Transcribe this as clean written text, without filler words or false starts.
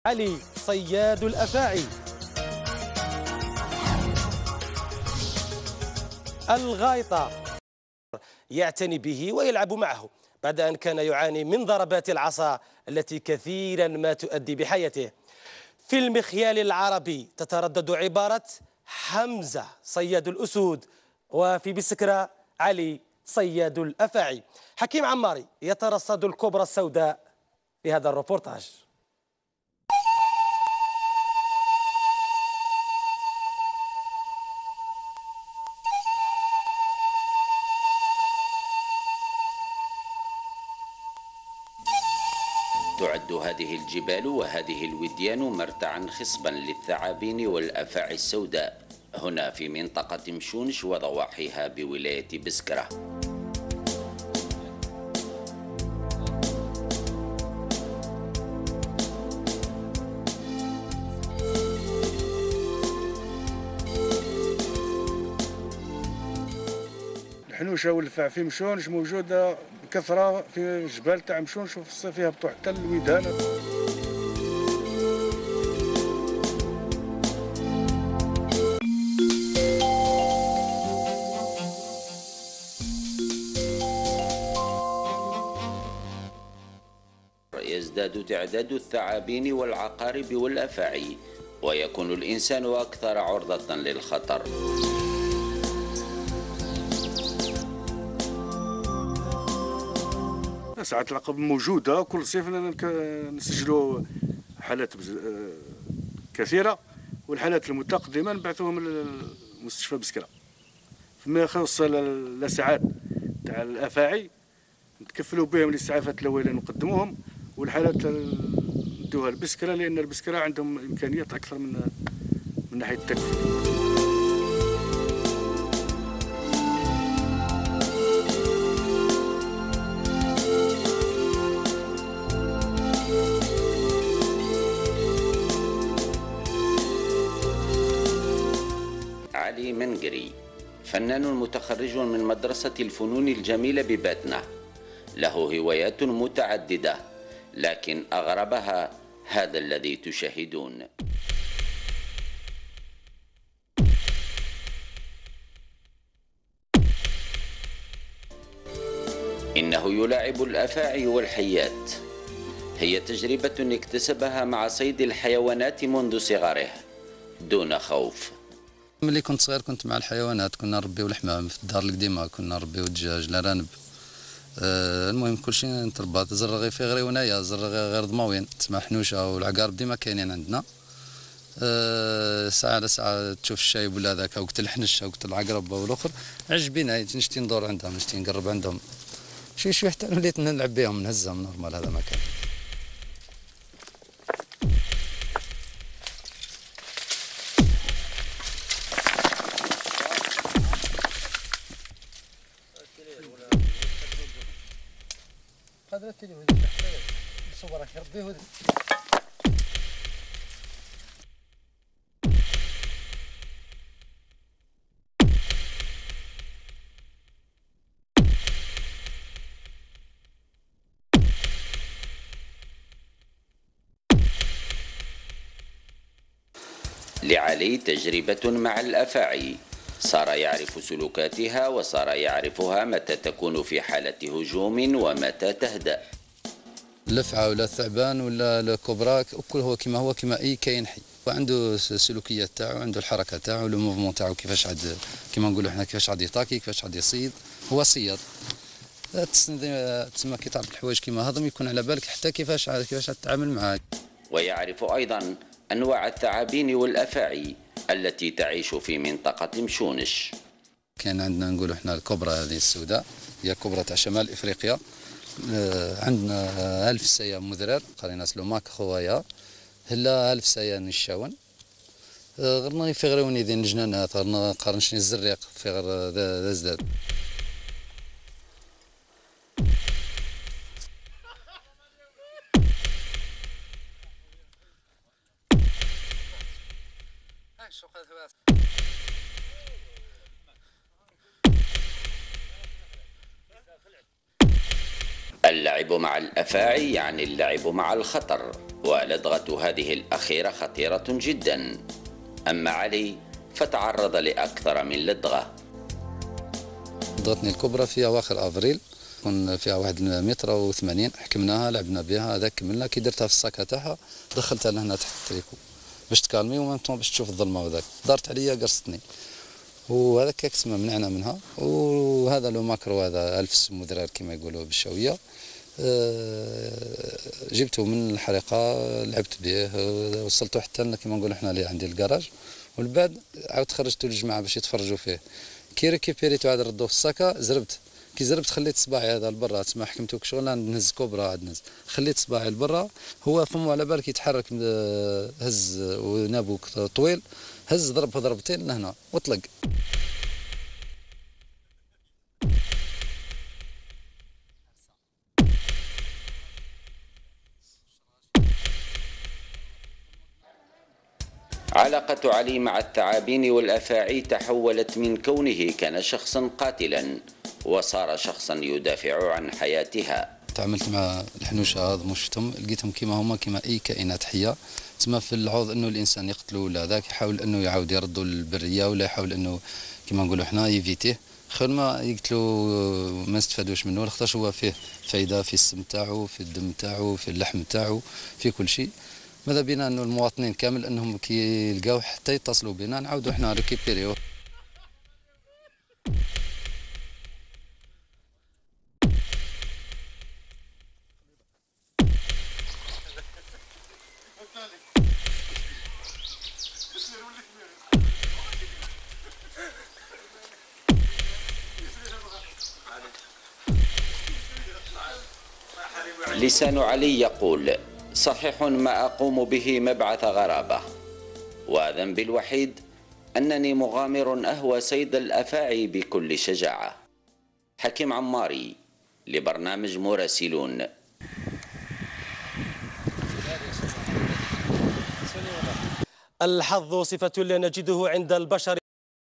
علي صياد الأفاعي. الغايطة يعتني به ويلعب معه بعد أن كان يعاني من ضربات العصا التي كثيرا ما تؤدي بحياته. في المخيال العربي تتردد عبارة حمزة صياد الأسود، وفي بسكرة علي صياد الأفاعي. حكيم عماري يترصد الكبرى السوداء في هذا الروبورتاج. تعد هذه الجبال وهذه الوديان مرتعا خصبا للثعابين والأفاعي السوداء هنا في منطقة مشونش وضواحيها بولاية بسكرة. الحنوشه والفاع في مشونش موجوده بكثره في الجبال تاع مشونش، وفي الصيف يهبطوا حتى الودان. يزداد تعداد الثعابين والعقارب والأفاعي ويكون الإنسان أكثر عرضة للخطر. ساعات العقرب موجوده كل صيف نسجلوا حالات كثيره، والحالات المتقدمه نبعثوهم للمستشفى بسكره. فيما يخص الاسعاد تاع الافاعي نتكفلوا بهم الاسعافات الاوليه نقدموهم، والحالات ندوها لبسكره لان البسكره عندهم امكانيات اكثر من ناحيه التكفيل. علي منقري فنان متخرج من مدرسة الفنون الجميلة بباتنة، له هوايات متعددة لكن أغربها هذا الذي تشاهدون. إنه يلاعب الأفاعي والحيات، هي تجربة اكتسبها مع صيد الحيوانات منذ صغره دون خوف. ملي كنت صغير كنت مع الحيوانات، كنا نربيو الحمام في الدار القديمه، كنا نربيو الدجاج الارانب، المهم كلشي نتربى. الزرغي في غريونايا، الزرغي غير ضماوين، تسمى حنوشه والعقارب ديما كاينين عندنا. ساعه على ساعه تشوف الشايب ولا هذاك وقت الحنش وقت العقرب والاخر عجبينا، نشتي ندور عندهم، نشتي نقرب عندهم شوي حتى وليت نلعب بهم نهزهم نورمال. هذا ما كان. هذا التلفزيون صورك ربيه. لعلي تجربة مع الأفاعي، صار يعرف سلوكاتها وصار يعرفها متى تكون في حالة هجوم ومتى تهدأ. اللفعة ولا الثعبان ولا الكبرى كل هو كما أي كائن حي، وعنده السلوكيات تاعو، عنده الحركة تاعو، لو موفمون تاعو كيفاش عاد كيما نقولوا حنا كيفاش عاد يطاكي، كيفاش عاد يصيد. هو صياد تسمى كي تعرف الحوايج كيما هذم يكون على بالك حتى كيفاش عاد تتعامل معاه. ويعرف أيضا أنواع الثعابين والأفاعي التي تعيش في منطقة مشونش. كان عندنا نقولوا احنا الكبرى هذه السوداء، هي كبرى تاع شمال افريقيا. عندنا 1000 سايا مذرر قرينا سلوماك خوايا هلا 1000 سايا نشاون غير في غيروني ذي الجنانات غير قرنشني الزريق في غير ذا زداد. اللعب مع الأفاعي يعني اللعب مع الخطر، ولدغة هذه الأخيرة خطيرة جدا. أما علي فتعرض لأكثر من لدغة. لدغتني الكبرى في أواخر أفريل، كون فيها 1.80 متر، حكمناها لعبنا بها، هذاك كملنا. كي درتها في الساكه تاعها دخلتها لهنا تحت التريكو باش تكالمي ومامتون باش تشوف الظلمه، وذاك دارت عليا قرصتني، وهذاك كسمه منعنا منها. وهذا لو ماكرو، هذا ألف سمو ذرار كما يقولوا بالشويه، جبته من الحريقه لعبت به، وصلته حتى كما نقولوا احنا اللي عندي الكراج، والبعد عاود خرجته للجماعه باش يتفرجوا فيه. كي ريكيبيريتو عاد ردوه في الساكه، زربت. كي زربت خليت صباعي هذا لبرا، تسمى حكمتو شغل نهز كوبرا عاد نهز، خليت صباعي لبرا، هو فمو على بالك يتحرك، هز ونابوك طويل، هز ضربه ضربتين لهنا وطلق. علاقة علي مع الثعابين والأفاعي تحولت من كونه كان شخصا قاتلا وصار شخصا يدافع عن حياتها. تعاملت مع الحنوشه هذا شفتهم، لقيتهم كما هما كما اي كائنات حيه، تسمى في العوض انه الانسان يقتلوا ولا ذاك يحاول انه يعاود يردوا للبريه، ولا يحاول انه كما نقولوا احنا يفيتيه، خير ما يقتلوا ما نستفادوش منه، لاخاطش هو فيه فايده في السم تاعو، في الدم تاعو، في اللحم تاعو، في كل شيء. ماذا بينا انه المواطنين كامل انهم كي يلقاوه حتى يتصلوا بنا نعاودوا احنا ريكيبيريوه. لسان علي يقول: صحيح ما أقوم به مبعث غرابة، وذنبي الوحيد أنني مغامر أهوى صيد الأفاعي بكل شجاعة. حكيم عماري لبرنامج مراسلون. الحظ صفة لا نجده عند البشر